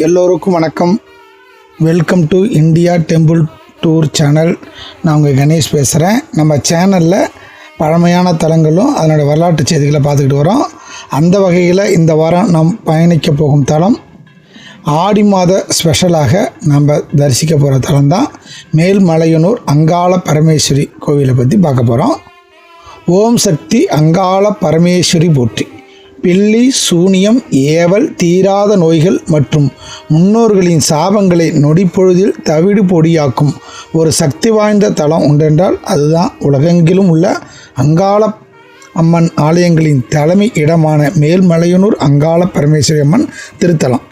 எல்லோருக்கும் வணக்கம். Welcome to India temple tour channel. நான் உங்கள் கணேஷ் பேசுகிறேன். நம்ம சேனலில் பழமையான தலங்களும் அதனுடைய வரலாற்று செய்திகளை பார்த்துக்கிட்டு வரோம். அந்த வகையில் இந்த வாரம் நாம் பயணிக்க போகும் தலம் ஆடி மாத ஸ்பெஷலாக நம்ம தரிசிக்க போகிற தலம் தான் மேல்மலையனூர் அங்காள பரமேஸ்வரி கோவிலை பற்றி பார்க்க போகிறோம். ஓம் சக்தி அங்காள பரமேஸ்வரி போற்றி. பில்லி சூனியம் ஏவல் தீராத நோய்கள் மற்றும் முன்னோர்களின் சாபங்களை நொடிப்பொழுதில் தவிடு பொடியாக்கும் ஒரு சக்தி வாய்ந்த தலம் உண்டென்றால் அதுதான் உலகெங்கிலும் உள்ள அங்காள அம்மன் ஆலயங்களின் தலைமை இடமான மேல்மலையனூர் அங்காள பரமேஸ்வரி அம்மன் திருத்தலம்.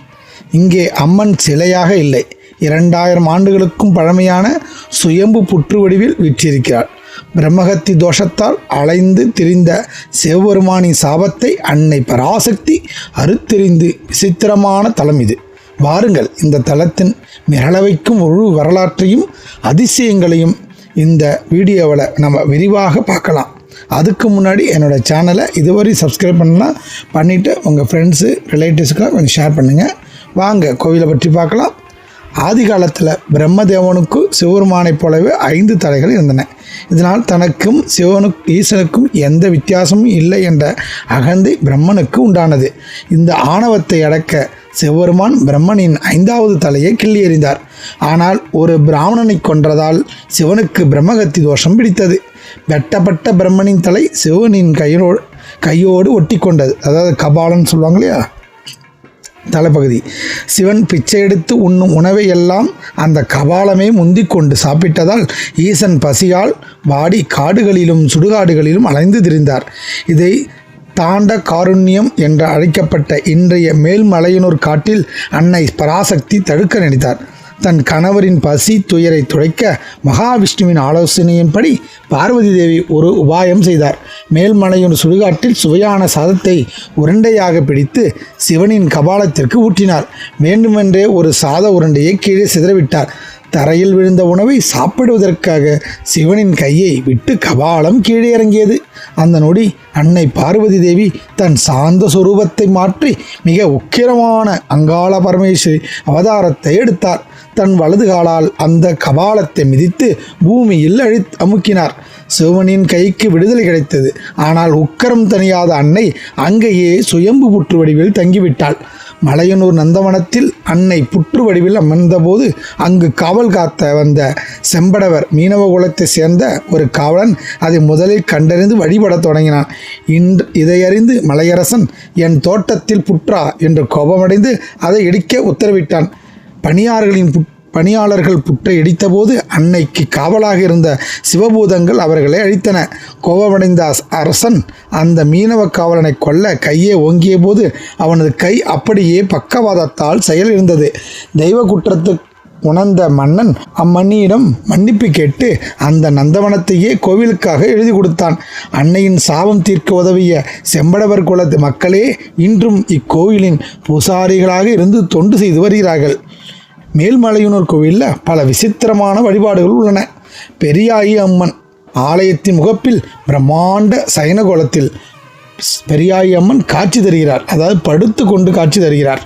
இங்கே அம்மன் சிலையாக இல்லை, 2000 ஆண்டுகளுக்கும் பழமையான சுயம்பு புற்று வடிவில் வீற்றிருக்கிறாள். பிரம்மகத்தி தோஷத்தால் அலைந்து திரிந்த சிவபெருமானின் சாபத்தை அன்னை பராசக்தி அறுத்தெறிந்து விசித்திரமான தலம் இது. வாருங்கள், இந்த தலத்தின் மிரளவைக்கும் ஒரு வரலாற்றையும் அதிசயங்களையும் இந்த வீடியோவில் நம்ம விரிவாக பார்க்கலாம். அதுக்கு முன்னாடி என்னோடய சேனலை இதுவரை சப்ஸ்கிரைப் பண்ணலாம், பண்ணிவிட்டு உங்கள் ஃப்ரெண்ட்ஸு ரிலேட்டிவ்ஸுக்கெல்லாம் கொஞ்சம் ஷேர் பண்ணுங்கள். வாங்க கோவிலை பற்றி பார்க்கலாம். ஆதி காலத்தில் பிரம்மதேவனுக்கு சிவபெருமானைப் போலவே 5 தலைகள் இருந்தன. இதனால் தனக்கும் ஈசனுக்கும் எந்த வித்தியாசமும் இல்லை என்ற அகந்தை பிரம்மனுக்கு உண்டானது. இந்த ஆணவத்தை அடக்க சிவபெருமான் பிரம்மனின் 5வது தலையை கிள்ளி எறிந்தார். ஆனால் ஒரு பிராமணனை கொன்றதால் சிவனுக்கு பிரம்மகத்தி தோஷம் பிடித்தது. வெட்டப்பட்ட பிரம்மனின் தலை சிவனின் கையோடு ஒட்டி கொண்டது. அதாவது கபாலன்னு சொல்லுவாங்க இல்லையா, தலைப்பகுதி. சிவன் பிச்சை எடுத்து உண்ணும் உணவை எல்லாம் அந்த கபாலமே முந்திக் கொண்டு சாப்பிட்டதால் ஈசன் பசியால் வாடி காடுகளிலும் சுடுகாடுகளிலும் அலைந்து திரிந்தார். இதை தாண்ட காருண்யம் என்று அழைக்கப்பட்ட இன்றைய மேல்மலையனூர் காட்டில் அன்னை பராசக்தி தடுக்க நினைத்தார். தன் கணவரின் பசி துயரை துடைக்க மகாவிஷ்ணுவின் ஆலோசனையின்படி பார்வதி தேவி ஒரு உபாயம் செய்தார். மேல்மலையனூர் சுடுகாட்டில் சுவையான சாதத்தை உருண்டையாக பிடித்து சிவனின் கபாலத்திற்கு ஊற்றினார். வேண்டுமென்றே ஒரு சாத உருண்டையை கீழே சிதறவிட்டார். தரையில் விழுந்த உணவை சாப்பிடுவதற்காக சிவனின் கையை விட்டு கபாலம் கீழே இறங்கியது. அந்த நொடி அன்னை பார்வதி தேவி தன் சாந்த சொரூபத்தை மாற்றி மிக உக்கிரமான அங்காள பரமேஸ்வரி அவதாரத்தை எடுத்தார். தன் வலது காலால் அந்த கபாலத்தை மிதித்து பூமியில் அமுக்கினார். சிவனின் கைக்கு விடுதலை கிடைத்தது. ஆனால் உக்கரம் தணியாத அன்னை அங்கேயே சுயம்பு புற்று வடிவில் தங்கிவிட்டாள். மலையனூர் நந்தவனத்தில் அன்னை புற்று வடிவில் அமர்ந்தபோது அங்கு காவல் காத்த வந்த செம்படவர் மீனவ குலத்தை சேர்ந்த ஒரு காவலன் அதை முதலில் கண்டறிந்து வழிபடத் தொடங்கினான். இதையறிந்து மலையரசன், என் தோட்டத்தில் புற்றா என்று கோபமடைந்து அதை இடிக்க உத்தரவிட்டான். பணியாளர்கள் புற்றை இடித்தபோது அன்னைக்கு காவலாக இருந்த சிவபூதங்கள் அவர்களை அழித்தன. கோபமடைந்த அரசன் அந்த மீனவ காவலனை கொல்ல கையை ஓங்கிய போது அவனது கை அப்படியே பக்கவாதத்தால் செயலிழந்தது. தெய்வ குற்றத்தை உணர்ந்த மன்னன் அம்மண்ணியிடம் மன்னிப்பு கேட்டு அந்த நந்தவனத்தையே கோவிலுக்காக எழுதி கொடுத்தான். அன்னையின் சாபம் தீர்க்க உதவிய செம்படவர் குலத்து மக்களே இன்றும் இக்கோவிலின் பூசாரிகளாக இருந்து தொண்டு செய்து வருகிறார்கள். மேல்மலையனூர் கோவிலில் பல விசித்திரமான வழிபாடுகள் உள்ளன. பெரியாயி அம்மன் ஆலயத்தின் முகப்பில் பிரம்மாண்ட சயனகோலத்தில் பெரியாயி அம்மன் காட்சி தருகிறார். அதாவது படுத்து கொண்டு காட்சி தருகிறார்.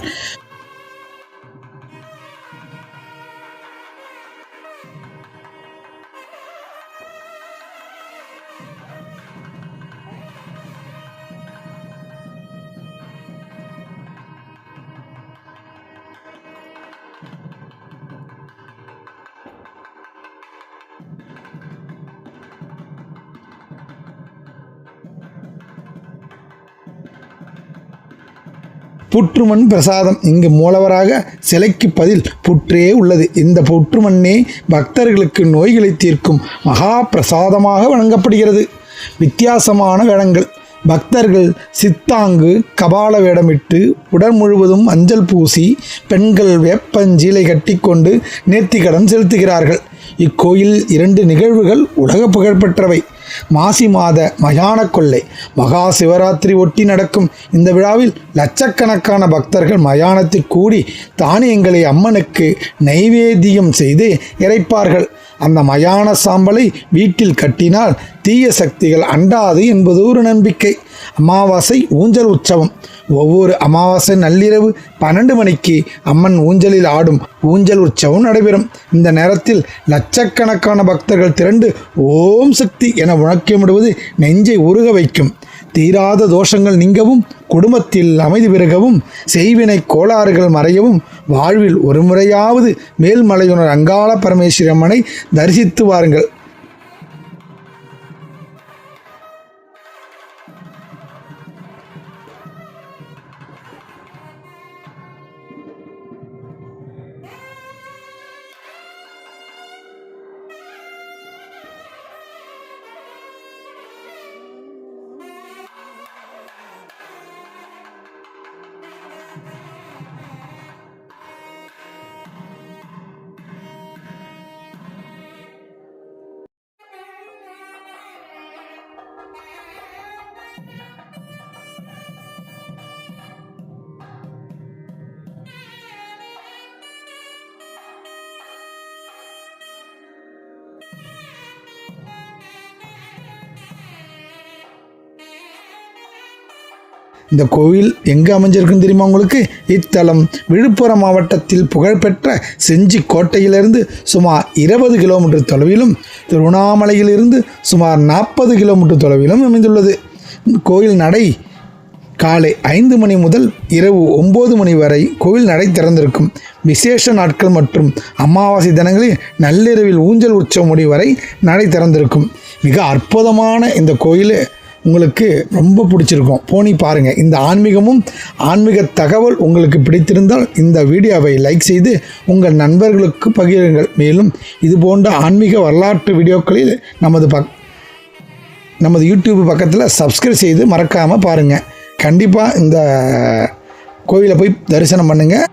புற்றுமண் பிரசாதம். இங்கு மூலவராக சிலைக்கு பதில் புற்றே உள்ளது. இந்த புற்றுமண்ணே பக்தர்களுக்கு நோய்களை தீர்க்கும் மகா பிரசாதமாக வழங்கப்படுகிறது. வித்தியாசமான வேடங்கள். பக்தர்கள் சித்தாங்கு கபால வேடமிட்டு உடல் முழுவதும் மஞ்சள் பூசி பெண்கள் வேப்பஞ்சீலை கட்டிக்கொண்டு நேர்த்திக்கடன் செலுத்துகிறார்கள். இக்கோயில் 2 நிகழ்வுகள் உலக புகழ்பெற்றவை. மாசி மாத மயான கொள்ளை மகா சிவராத்திரி ஒட்டி நடக்கும் இந்த விழாவில் லட்சக்கணக்கான பக்தர்கள் மயானத்தில் கூடி தானியங்களை அம்மனுக்கு நைவேத்தியம் செய்து இறைப்பார்கள். அந்த மயான சாம்பலை வீட்டில் கட்டினால் தீய சக்திகள் அண்டாது என்பது ஒரு நம்பிக்கை. அமாவாசை ஊஞ்சல் உற்சவம். ஒவ்வொரு அமாவாசை நள்ளிரவு 12 மணிக்கு அம்மன் ஊஞ்சலில் ஆடும் ஊஞ்சல் உற்சவம் நடைபெறும். இந்த நேரத்தில் லட்சக்கணக்கான பக்தர்கள் திரண்டு ஓம் சக்தி என முழக்கமிடுவது நெஞ்சை உருக வைக்கும். தீராத தோஷங்கள் நீங்கவும், குடும்பத்தில் அமைதி பெருகவும், செய்வினை கோளாறுகள் மறையவும் வாழ்வில் ஒரு முறையாவது மேல்மலையுனர் அங்காள பரமேஸ்வரி அம்மனை தரிசித்து வாருங்கள். இந்த கோவில் எங்கே அமைஞ்சிருக்குன்னு தெரியுமா உங்களுக்கு? இத்தலம் விழுப்புரம் மாவட்டத்தில் புகழ்பெற்ற செஞ்சி கோட்டையிலிருந்து சுமார் 20 கிலோமீட்டர் தொலைவிலும், திருவண்ணாமலையிலிருந்து சுமார் 40 கிலோமீட்டர் தொலைவிலும் அமைந்துள்ளது. கோயில் நடை காலை 5 மணி முதல் இரவு 9 மணி வரை கோவில் நடை திறந்திருக்கும். விசேஷ நாட்கள் மற்றும் அமாவாசை தினங்களில் நள்ளிரவில் ஊஞ்சல் உற்சவம் முடி வரை நடை திறந்திருக்கும். மிக அற்புதமான இந்த கோயில் உங்களுக்கு ரொம்ப பிடிச்சிருக்கும். போனி பாருங்கள். இந்த ஆன்மீக தகவல் உங்களுக்கு பிடித்திருந்தால் இந்த வீடியோவை லைக் செய்து உங்கள் நண்பர்களுக்கு பகிருங்கள். மேலும் இது போன்ற ஆன்மீக வரலாற்று வீடியோக்களில் நமது யூடியூப் பக்கத்தில் சப்ஸ்கிரைப் செய்து மறக்காமல் பாருங்கள். கண்டிப்பாக இந்த கோயிலை போய் தரிசனம் பண்ணுங்கள்.